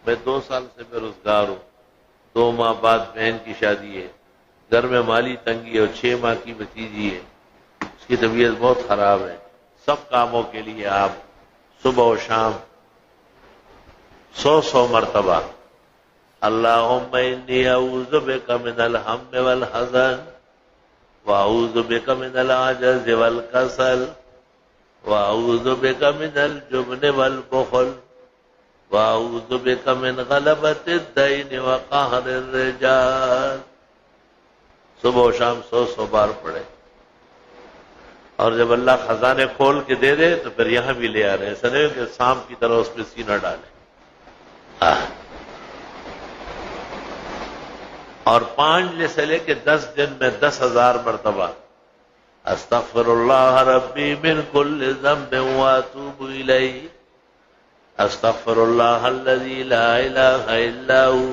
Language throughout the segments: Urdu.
میں 2 سال سے بے روزگار ہوں، 2 ماہ بعد بہن کی شادی ہے، گھر میں مالی تنگی ہے اور 6 ماہ کی بھتیجی ہے، اس کی طبیعت بہت خراب ہے۔ سب کاموں کے لیے آپ صبح و شام 100 مرتبہ اللہم انی اعوذ بک من الہم والحزن واعوذ بک من العجز والکسل واعوذ بک من الجبن والبخل واعوذ بک من غلبۃ الدین وقہر الرجال۔ صبح و شام 100 بار پڑھے، اور جب اللہ خزانے کھول کے دے دے تو پھر یہاں بھی لے آ رہے ہیں، ایسا نہیں کہ سانپ کی طرح اس پہ سینہ ڈالیں۔ اور 5 سے لے کے 10 دن میں 10,000 مرتبہ استغفر اللہ ربی من کل ذنب واتوب الیہ، استغفر اللہ الذی لا الہ الا هو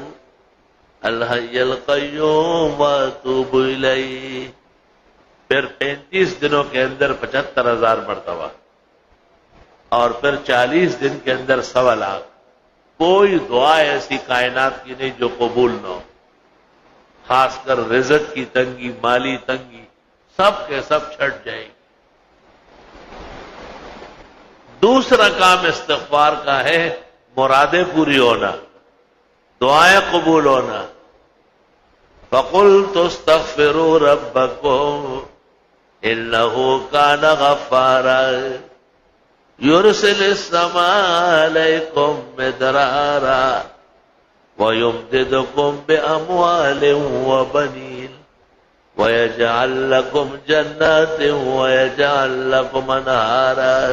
الحی القیوم واتوب الیہ۔ پھر 35 دنوں کے اندر 75,000 مرتبہ، اور پھر 40 دن کے اندر 1.25 کوئی دعا ایسی کائنات کی نہیں جو قبول نہ ہو، خاص کر رزق کی تنگی، مالی تنگی، سب کے سب چھٹ جائیں گے۔ دوسرا کام استغفار کا ہے مرادیں پوری ہونا، دعائیں قبول ہونا۔ فَقُلْتُ اسْتَغْفِرُوا رَبَّكُمْ إِنَّهُ كَانَ غَفَّارًا يُرْسِلِ السَّمَاءَ عَلَيْكُمْ مِدْرَارًا وَيُمْدِدْكُمْ بِأَمْوَالٍ وَبَنِينَ وَيَجْعَلْ لَكُمْ جَنَّاتٍ وَيَجْعَلْ لَكُمْ أَنْهَارًا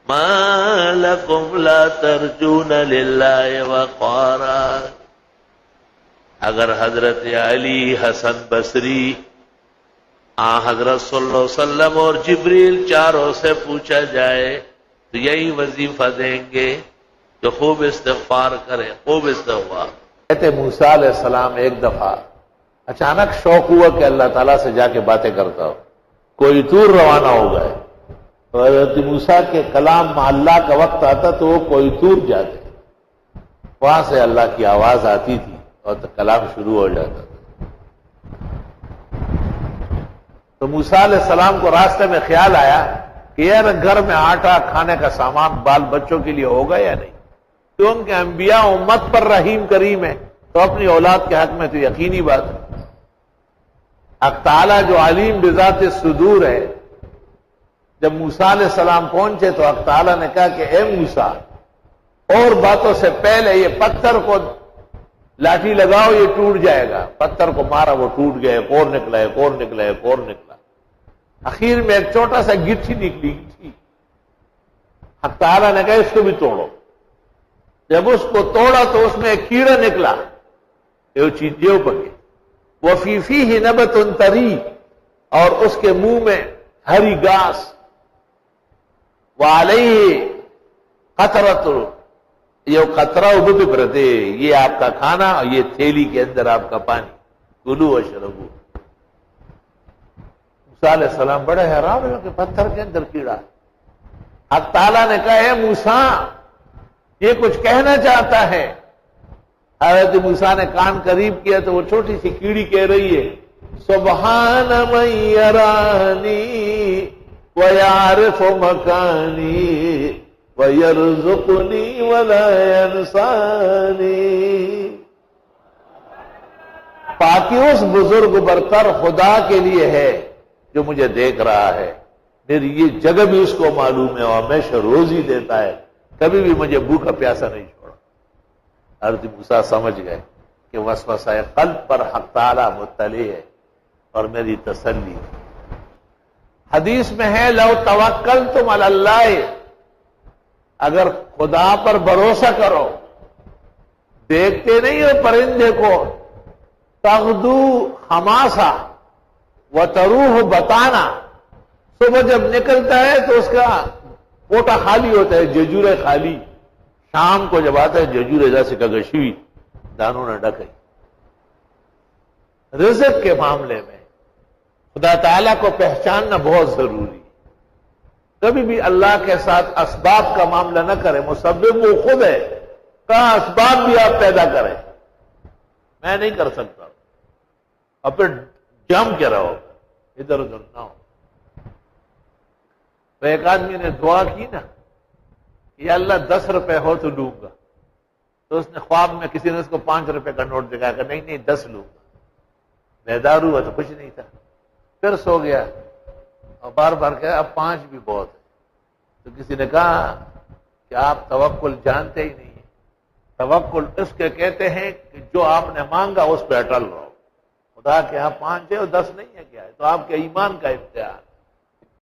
مَا لَكُمْ لَا تَرْجُونَ لِلَّهِ وَقَارًا۔ اگر حضرت علی، حسن بصری، حضرت صلی اللہ علیہ وسلم اور جبریل چاروں سے پوچھا جائے تو یہی وظیفہ دیں گے جو خوب استغفار کرے، خوب استغفار۔ کہتے موسیٰ علیہ السلام ایک دفعہ اچانک شوق ہوا کہ اللہ تعالیٰ سے جا کے باتیں کرتا ہو، کوئی طور روانہ ہو گئے، تو حضرت موسیٰ کے کلام مع اللہ کا وقت آتا تو وہ کوئی طور جاتے، وہاں سے اللہ کی آواز آتی تھی اور کلام شروع ہو جاتا تھا۔ تو موسیٰ علیہ السلام کو راستے میں خیال آیا کہ یار گھر میں آٹا، کھانے کا سامان بال بچوں کے لیے ہوگا یا نہیں، کیونکہ انبیاء امت پر رحیم کریم ہے تو اپنی اولاد کے حق میں تو یقینی بات ہے۔ حق تعالیٰ جو علیم بذات الصدور ہے، جب موسیٰ علیہ السلام پہنچے تو حق تعالیٰ نے کہا کہ اے موسیٰ، اور باتوں سے پہلے یہ پتھر کو لاٹھی لگاؤ، یہ ٹوٹ جائے گا۔ پتھر کو مارا، وہ ٹوٹ گیا، ایک اور نکلا، ایک اور نکلا، ایک اور نکلا، اخیر میں ایک چھوٹا سا گٹھی نکلی تھی۔ حق تعالیٰ نے کہا اس کو بھی توڑو۔ جب اس کو توڑا تو اس میں ایک کیڑا نکلا، یہ چیزیں پکے، وَفِي فِيهِ نَبَتٌ طَرِيٌّ، اور اس کے منہ میں ہری گھاس، وَعَلَيْهِ قَطْرَةٌ، یہ قطرہ ابھتے پرتے، یہ آپ کا کھانا اور یہ تھیلی کے اندر آپ کا پانی، کلوا واشربوا۔ موسیٰ علیہ السلام بڑے حیران ہوئے کہ پتھر کے اندر کیڑا۔ حق تعالیٰ نے کہا اے موسیٰ، یہ کچھ کہنا چاہتا ہے۔ حضرت موسیٰ نے کان قریب کیا تو وہ چھوٹی سی کیڑی کہہ رہی ہے سبحان من یرانی ویعرف مکانی ویرزقنی ولا ینسانی۔ پاکی اس بزرگ برتر خدا کے لیے ہے جو مجھے دیکھ رہا ہے، میری یہ جگہ بھی اس کو معلوم ہے اور ہمیشہ روزی دیتا ہے، کبھی بھی مجھے بھوکا پیاسا نہیں چھوڑا۔ حضرت موسیٰ سمجھ گئے کہ وسوسہ قلب پر حق تعالیٰ مطلع ہے اور میری تسلی ہے۔ حدیث میں ہے لو توکلتم علی اللہ، اگر خدا پر بھروسہ کرو، دیکھتے نہیں ہو پرندے کو، تغدو خماسا وتروح بطانا، صبح جب نکلتا ہے تو اس کا پوٹا خالی ہوتا ہے، ججورے خالی، شام کو جب آتا ہے ججورے جیسے کگشوی دانوں نے ڈکئی۔ رزق کے معاملے میں خدا تعالیٰ کو پہچاننا بہت ضروری ہے۔ کبھی بھی اللہ کے ساتھ اسباب کا معاملہ نہ کرے، مسبب وہ خود ہے، کہاں اسباب بھی آپ پیدا کریں، میں نہیں کر سکتا، اور پھر جم کے رہو، ادھر ادھر نہ ہو۔ تو ایک آدمی نے دعا کی نا، یا اللہ 10 روپے ہو تو لوں گا، تو اس نے خواب میں کسی نے اس کو 5 روپے کا نوٹ دکھایا کہ نہیں 10 لوں گا، بیدار ہوا تو کچھ نہیں تھا، پھر سو گیا اور بار بار کہا اب 5 بھی بہت ہے۔ تو کسی نے کہا کہ آپ توکل جانتے ہی نہیں ہیں، توکل اس کے کہتے ہیں کہ جو آپ نے مانگا اس پہ اٹل رہو، خدا کے یہاں 5 ہے اور 10 نہیں ہے، کیا ہے؟ تو آپ کے ایمان کا امتحان۔